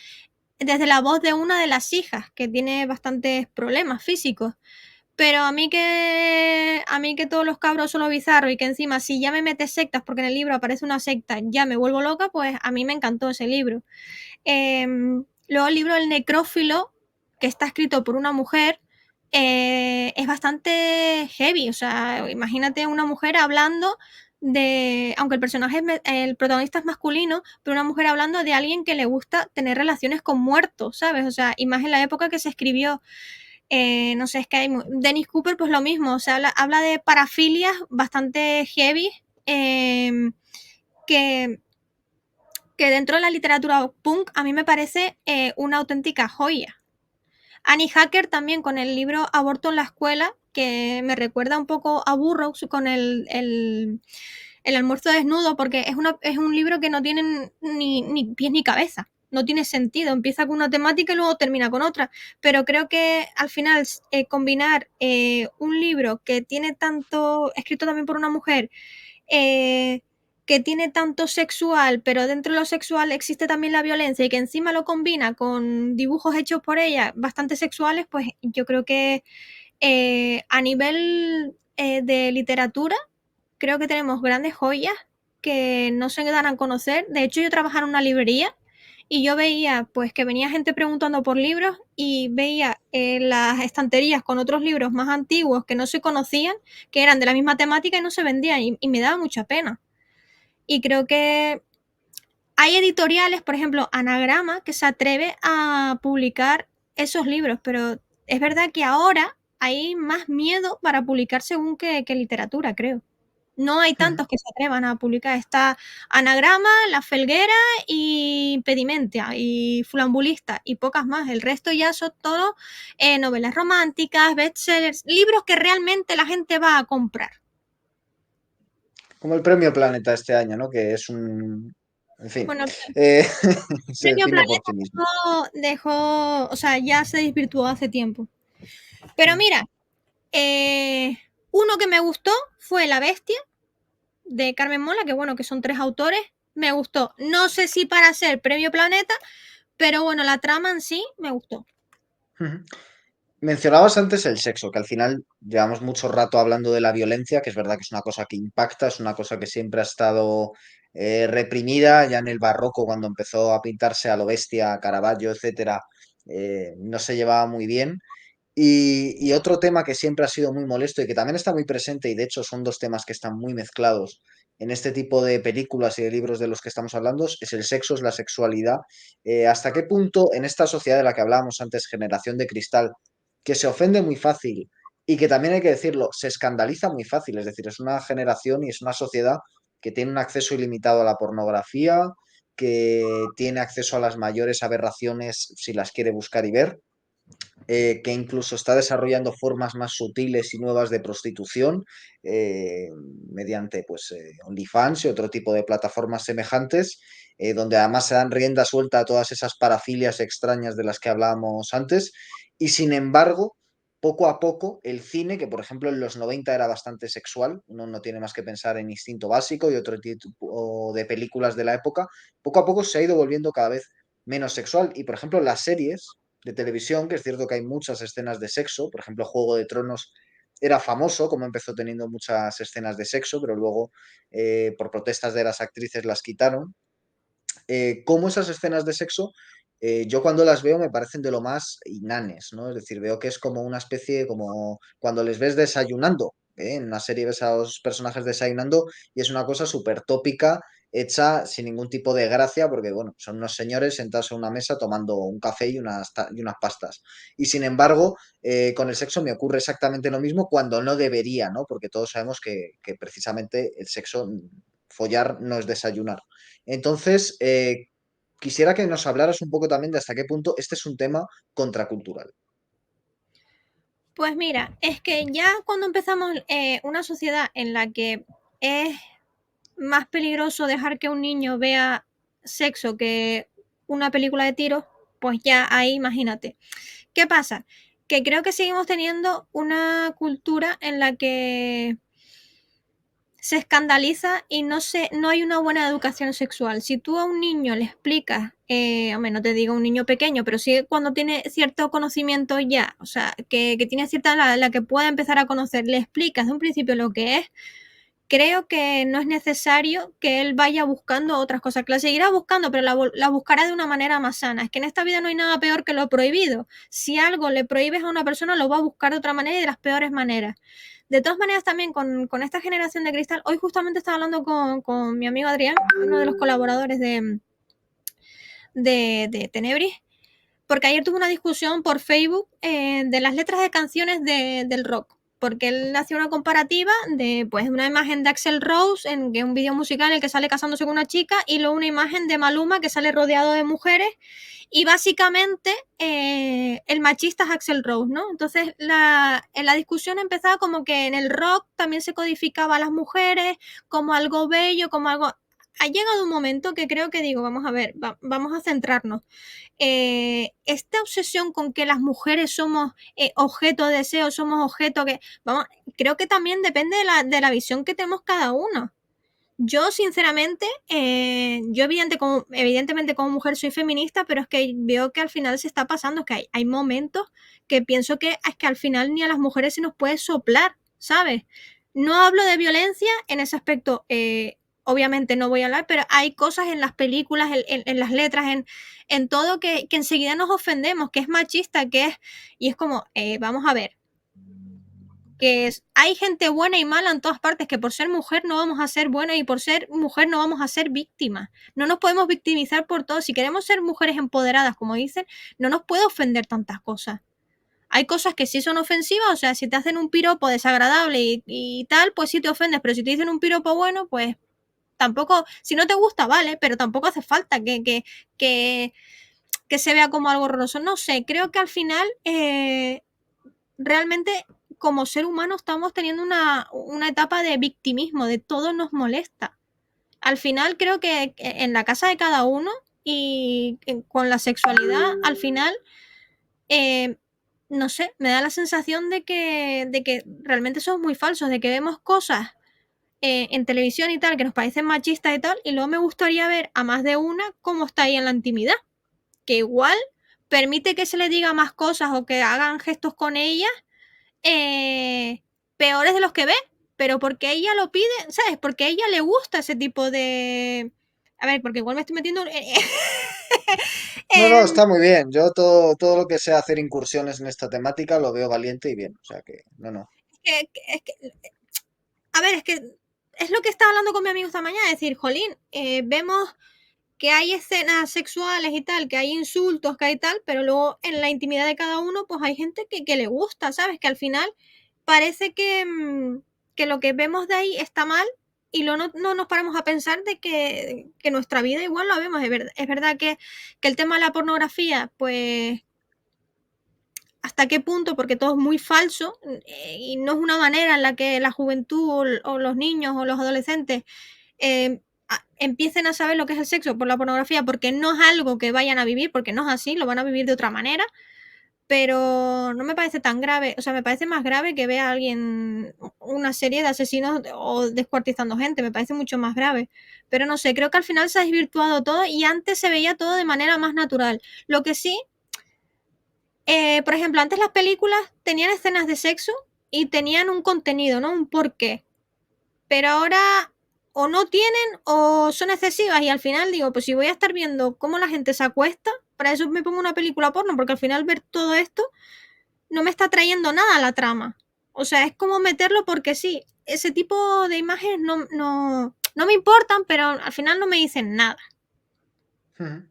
desde la voz de una de las hijas que tiene bastantes problemas físicos. Pero a mí que todos los cabros son lo bizarro, y que encima si ya me metes sectas porque en el libro aparece una secta, ya me vuelvo loca, pues a mí me encantó ese libro. Luego el libro El Necrófilo, que está escrito por una mujer, es bastante heavy. O sea, imagínate una mujer hablando aunque el protagonista es masculino, pero una mujer hablando de alguien que le gusta tener relaciones con muertos, ¿sabes? O sea, y más en la época que se escribió. No sé, es que hay Dennis Cooper, pues lo mismo, o sea, habla de parafilias bastante heavy, que que dentro de la literatura punk a mí me parece una auténtica joya. Annie Hacker también con el libro Aborto en la escuela, que me recuerda un poco a Burroughs con el almuerzo desnudo, porque es un libro que no tiene ni pies ni cabeza. No tiene sentido, empieza con una temática y luego termina con otra. Pero creo que al final combinar un libro que tiene tanto, escrito también por una mujer, eh, que tiene tanto sexual, pero dentro de lo sexual existe también la violencia, y que encima lo combina con dibujos hechos por ella bastante sexuales, pues yo creo que a nivel de literatura, creo que tenemos grandes joyas que no se dan a conocer. De hecho, yo trabajaba en una librería y yo veía pues que venía gente preguntando por libros, y veía las estanterías con otros libros más antiguos que no se conocían, que eran de la misma temática y no se vendían, y me daba mucha pena. Y creo que hay editoriales, por ejemplo, Anagrama, que se atreve a publicar esos libros, pero es verdad que ahora hay más miedo para publicar según que literatura, creo. No hay ujú. tantos que se atrevan a publicar. Está Anagrama, La Felguera y Pedimentia y Fulambulista y pocas más. El resto ya son todo novelas románticas, bestsellers, libros que realmente la gente va a comprar. Como el Premio Planeta este año, ¿no? Que es un... En fin, Bueno, eh, se Premio define por Planeta sí mismo. o sea, ya se desvirtuó hace tiempo. Pero Mm, mira, eh, uno que me gustó fue La Bestia, de Carmen Mola, que bueno, que son tres autores. me gustó. No sé si para ser Premio Planeta, pero bueno, la trama en sí me gustó. Ujú. Mencionabas antes el sexo, que al final llevamos mucho rato hablando de la violencia, que es verdad que es una cosa que impacta, es una cosa que siempre ha estado reprimida, ya en el barroco cuando empezó a pintarse a lo bestia, Caravaggio, etcétera, no se llevaba muy bien. Y otro tema que siempre ha sido muy molesto y que también está muy presente, y de hecho son dos temas que están muy mezclados en este tipo de películas y de libros de los que estamos hablando, es el sexo, es la sexualidad. ¿Hasta qué punto en esta sociedad de la que hablábamos antes, generación de cristal, que se ofende muy fácil y que también hay que decirlo, se escandaliza muy fácil? Es decir, es una generación y es una sociedad que tiene un acceso ilimitado a la pornografía, que tiene acceso a las mayores aberraciones si las quiere buscar y ver, que incluso está desarrollando formas más sutiles y nuevas de prostitución eh, mediante pues, OnlyFans y otro tipo de plataformas semejantes, donde además se dan rienda suelta a todas esas parafilias extrañas de las que hablábamos antes. Y sin embargo, poco a poco, el cine, que por ejemplo en los 90 era bastante sexual, uno no tiene más que pensar en Instinto Básico y otro tipo de películas de la época, poco a poco se ha ido volviendo cada vez menos sexual. Y por ejemplo, las series de televisión, que es cierto que hay muchas escenas de sexo, por ejemplo, Juego de Tronos era famoso, como empezó teniendo muchas escenas de sexo, pero luego por protestas de las actrices las quitaron. Cómo esas escenas de sexo, yo cuando las veo me parecen de lo más inanes, ¿no? Es decir, veo que es como una especie, como cuando les ves desayunando, ¿eh? En una serie ves a los personajes desayunando y es una cosa súper tópica, hecha sin ningún tipo de gracia, porque, bueno, son unos señores sentados en una mesa tomando un café y unas pastas. Y sin embargo, con el sexo me ocurre exactamente lo mismo cuando no debería, ¿no? Porque todos sabemos que precisamente el sexo, follar, no es desayunar. Entonces, quisiera que nos hablaras un poco también de hasta qué punto este es un tema contracultural. Pues mira, es que ya cuando empezamos una sociedad en la que es más peligroso dejar que un niño vea sexo que una película de tiros, pues ya ahí imagínate. ¿Qué pasa? Que creo que seguimos teniendo una cultura en la que se escandaliza y no hay una buena educación sexual. Si tú a un niño le explicas, hombre, no te digo un niño pequeño, pero sí cuando tiene cierto conocimiento ya, o sea, que tiene cierta la que pueda empezar a conocer, le explicas de un principio lo que es, creo que no es necesario que él vaya buscando otras cosas, que la seguirá buscando, pero la buscará de una manera más sana. Es que en esta vida no hay nada peor que lo prohibido. Si algo le prohíbes a una persona, lo va a buscar de otra manera y de las peores maneras. De todas maneras, también con esta generación de cristal, hoy justamente estaba hablando con mi amigo Adrián, uno de los colaboradores de Tenebris, porque ayer tuve una discusión por Facebook de las letras de canciones del rock. Porque él hacía una comparativa de pues una imagen de Axl Rose en que un video musical en el que sale casándose con una chica y luego una imagen de Maluma que sale rodeado de mujeres y básicamente el machista es Axl Rose, ¿no? Entonces en la discusión empezaba como que en el rock también se codificaba a las mujeres como algo bello, como algo... Ha llegado un momento que creo que digo, vamos a ver, vamos a centrarnos. Esta obsesión con que las mujeres somos objeto de deseo, somos objeto que, vamos, creo que también depende de la visión que tenemos cada uno. Yo, sinceramente, evidentemente como mujer soy feminista, pero es que veo que al final se está pasando, que hay momentos que pienso que es que al final ni a las mujeres se nos puede soplar, ¿sabes? No hablo de violencia en ese aspecto, obviamente no voy a hablar, pero hay cosas en las películas, en las letras, en todo que enseguida nos ofendemos, que es machista, y es como, vamos a ver, hay gente buena y mala en todas partes, que por ser mujer no vamos a ser buenas y por ser mujer no vamos a ser víctimas. No nos podemos victimizar por todo. Si queremos ser mujeres empoderadas, como dicen, no nos puede ofender tantas cosas. Hay cosas que sí son ofensivas, o sea, si te hacen un piropo desagradable y tal, pues sí te ofendes, pero si te dicen un piropo bueno, pues tampoco, si no te gusta, vale, pero tampoco hace falta que, que se vea como algo horroroso. No sé, creo que al final realmente como ser humano estamos teniendo una etapa de victimismo, de todo nos molesta. Al final creo que en la casa de cada uno y con la sexualidad, al final, eh, no sé, me da la sensación de que realmente somos muy falsos, de que vemos cosas en televisión y tal, que nos parecen machistas y tal, y luego me gustaría ver a más de una cómo está ahí en la intimidad, que igual permite que se le diga más cosas o que hagan gestos con ella peores de los que ve, pero porque ella lo pide, ¿sabes? Porque a ella le gusta ese tipo de... A ver, porque igual me estoy metiendo No, no, en... está muy bien. Yo todo lo que sea hacer incursiones en esta temática lo veo valiente y bien. O sea que, no, no. a ver, es que es lo que estaba hablando con mi amigo esta mañana, es decir, jolín, vemos que hay escenas sexuales y tal, que hay insultos, que hay tal, pero luego en la intimidad de cada uno, pues hay gente que le gusta, ¿sabes? Que al final parece que lo que vemos de ahí está mal y luego no nos paramos a pensar de que nuestra vida igual lo vemos. Es verdad que el tema de la pornografía, pues hasta qué punto, porque todo es muy falso y no es una manera en la que la juventud o los niños o los adolescentes empiecen a saber lo que es el sexo por la pornografía, porque no es algo que vayan a vivir, porque no es así, lo van a vivir de otra manera, pero no me parece tan grave, o sea, me parece más grave que vea a alguien una serie de asesinos o descuartizando gente, me parece mucho más grave. Pero no sé, creo que al final se ha desvirtuado todo y antes se veía todo de manera más natural. Lo que sí, por ejemplo, antes las películas tenían escenas de sexo y tenían un contenido, ¿no? Un porqué. Pero ahora o no tienen o son excesivas y al final digo, pues si voy a estar viendo cómo la gente se acuesta, para eso me pongo una película porno, porque al final ver todo esto no me está trayendo nada a la trama. O sea, es como meterlo porque sí, ese tipo de imágenes no me importan, pero al final no me dicen nada. Ujú.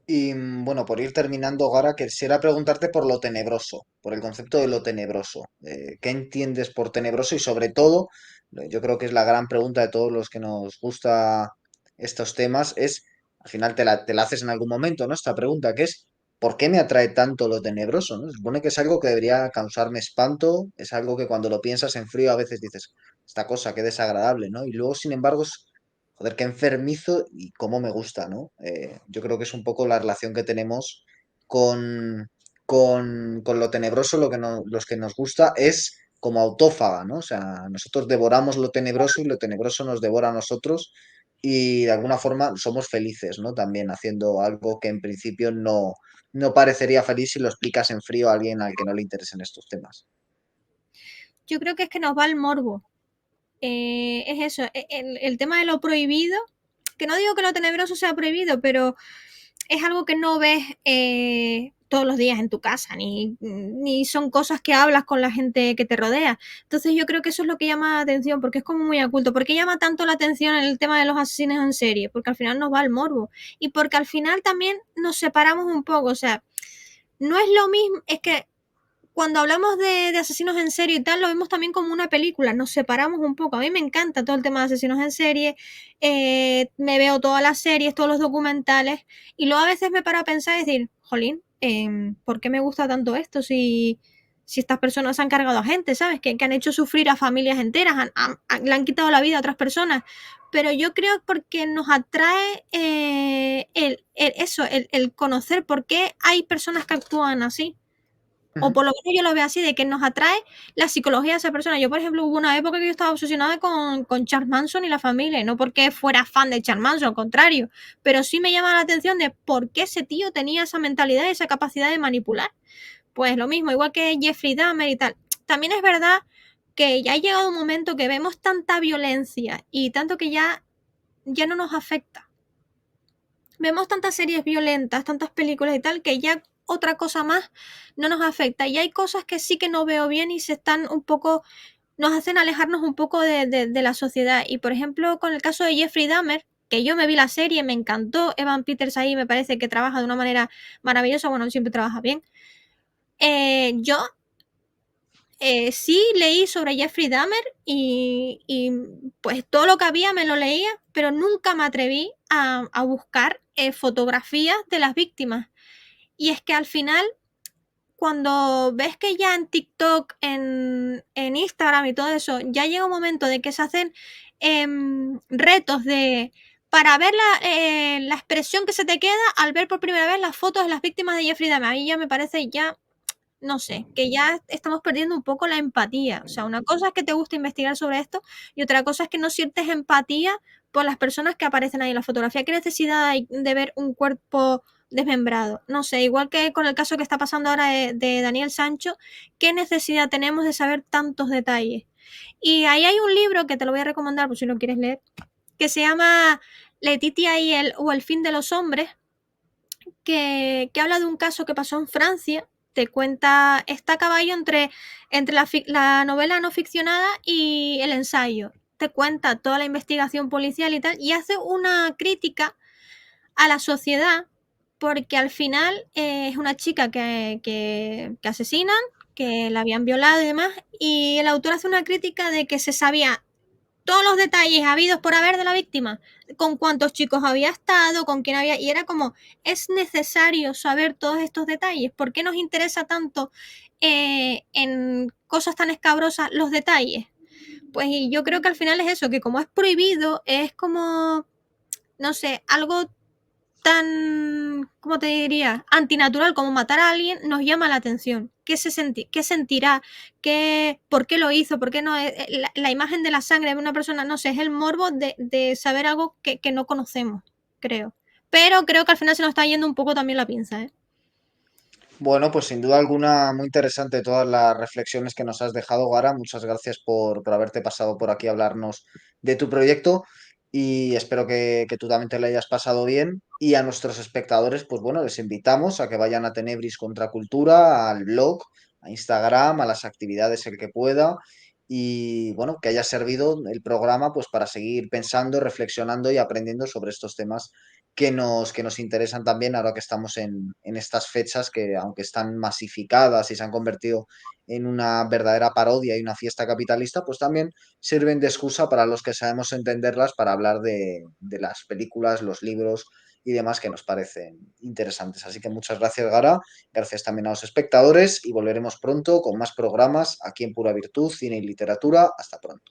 Y bueno, por ir terminando, Gara, quisiera preguntarte por lo tenebroso, por el concepto de lo tenebroso. ¿Qué entiendes por tenebroso? Y sobre todo, yo creo que es la gran pregunta de todos los que nos gusta estos temas, es, al final te la haces en algún momento, ¿no? Esta pregunta, que es, ¿por qué me atrae tanto lo tenebroso, ¿no? Se supone que es algo que debería causarme espanto, es algo que cuando lo piensas en frío a veces dices, esta cosa, qué desagradable, ¿no? Y luego, sin embargo, joder, qué enfermizo y cómo me gusta, ¿no? Yo creo que es un poco la relación que tenemos con, con lo tenebroso, lo que los que nos gusta es como autófaga, ¿no? O sea, nosotros devoramos lo tenebroso y lo tenebroso nos devora a nosotros y de alguna forma somos felices, ¿no? También haciendo algo que en principio no parecería feliz si lo explicas en frío a alguien al que no le interesen estos temas. Yo creo que es que nos va el morbo. Es eso, el tema de lo prohibido, que no digo que lo tenebroso sea prohibido, pero es algo que no ves todos los días en tu casa, ni son cosas que hablas con la gente que te rodea. Entonces yo creo que eso es lo que llama la atención, porque es como muy oculto. ¿Por qué llama tanto la atención el tema de los asesinos en serie? Porque al final nos va el morbo. Y porque al final también nos separamos un poco. O sea, no es lo mismo, es que cuando hablamos de asesinos en serie y tal, lo vemos también como una película, nos separamos un poco. A mí me encanta todo el tema de asesinos en serie, me veo todas las series, todos los documentales, y luego a veces me paro a pensar y decir, jolín, ¿por qué me gusta tanto esto si estas personas han cargado a gente, ¿sabes? Que han hecho sufrir a familias enteras, le han quitado la vida a otras personas. Pero yo creo porque nos atrae eso, el conocer por qué hay personas que actúan así o por lo menos yo lo veo así, de que nos atrae la psicología de esa persona. Yo, por ejemplo, hubo una época que yo estaba obsesionada con Charles Manson y la familia, y no porque fuera fan de Charles Manson, al contrario, pero sí me llama la atención de por qué ese tío tenía esa mentalidad y esa capacidad de manipular. Pues lo mismo, igual que Jeffrey Dahmer y tal. También es verdad que ya ha llegado un momento que vemos tanta violencia y tanto que ya no nos afecta. Vemos tantas series violentas, tantas películas y tal, que ya otra cosa más no nos afecta. Y hay cosas que sí que no veo bien y se están un poco, nos hacen alejarnos un poco de la sociedad. Y por ejemplo, con el caso de Jeffrey Dahmer, que yo me vi la serie, me encantó, Evan Peters ahí me parece que trabaja de una manera maravillosa, bueno, siempre trabaja bien. Yo sí leí sobre Jeffrey Dahmer y pues todo lo que había me lo leía, pero nunca me atreví a buscar fotografías de las víctimas. Y es que al final, cuando ves que ya en TikTok, en Instagram y todo eso, ya llega un momento de que se hacen retos para ver la expresión que se te queda al ver por primera vez las fotos de las víctimas de Jeffrey Dahmer. A mí ya me parece ya no sé, que ya estamos perdiendo un poco la empatía. O sea, una cosa es que te gusta investigar sobre esto y otra cosa es que no sientes empatía por las personas que aparecen ahí en la fotografía. ¿Qué necesidad hay de ver un cuerpo desmembrado? No sé, igual que con el caso que está pasando ahora de Daniel Sancho, ¿qué necesidad tenemos de saber tantos detalles? Y ahí hay un libro que te lo voy a recomendar por si lo quieres leer, que se llama Letitia o el fin de los hombres, que habla de un caso que pasó en Francia. Te cuenta, está a caballo entre la novela no ficcionada y el ensayo. Te cuenta toda la investigación policial y tal, y hace una crítica a la sociedad, porque al final es una chica que asesinan, que la habían violado y demás, y el autor hace una crítica de que se sabía todos los detalles habidos por haber de la víctima, con cuántos chicos había estado, con quién había, y era como, es necesario saber todos estos detalles, ¿por qué nos interesa tanto en cosas tan escabrosas los detalles? Pues yo creo que al final es eso, que como es prohibido, es como, no sé, algo tan, ¿cómo te diría? Antinatural como matar a alguien nos llama la atención. ¿Qué sentirá? ¿Por qué lo hizo? ¿Por qué no? La imagen de la sangre de una persona, no sé, es el morbo de saber algo que no conocemos, creo. Pero creo que al final se nos está yendo un poco también la pinza, ¿eh? Bueno, pues sin duda alguna muy interesante todas las reflexiones que nos has dejado, Gara. Muchas gracias por haberte pasado por aquí a hablarnos de tu proyecto y espero que tú también te lo hayas pasado bien. Y a nuestros espectadores, pues bueno, les invitamos a que vayan a Tenebris Contracultura, al blog, a Instagram, a las actividades el que pueda. Y bueno, que haya servido el programa pues para seguir pensando, reflexionando y aprendiendo sobre estos temas que nos interesan también ahora que estamos en estas fechas que, aunque están masificadas y se han convertido en una verdadera parodia y una fiesta capitalista, pues también sirven de excusa para los que sabemos entenderlas para hablar de las películas, los libros y demás que nos parecen interesantes. Así que muchas gracias, Gara, gracias también a los espectadores y volveremos pronto con más programas aquí en Pura Virtud, Cine y Literatura. Hasta pronto.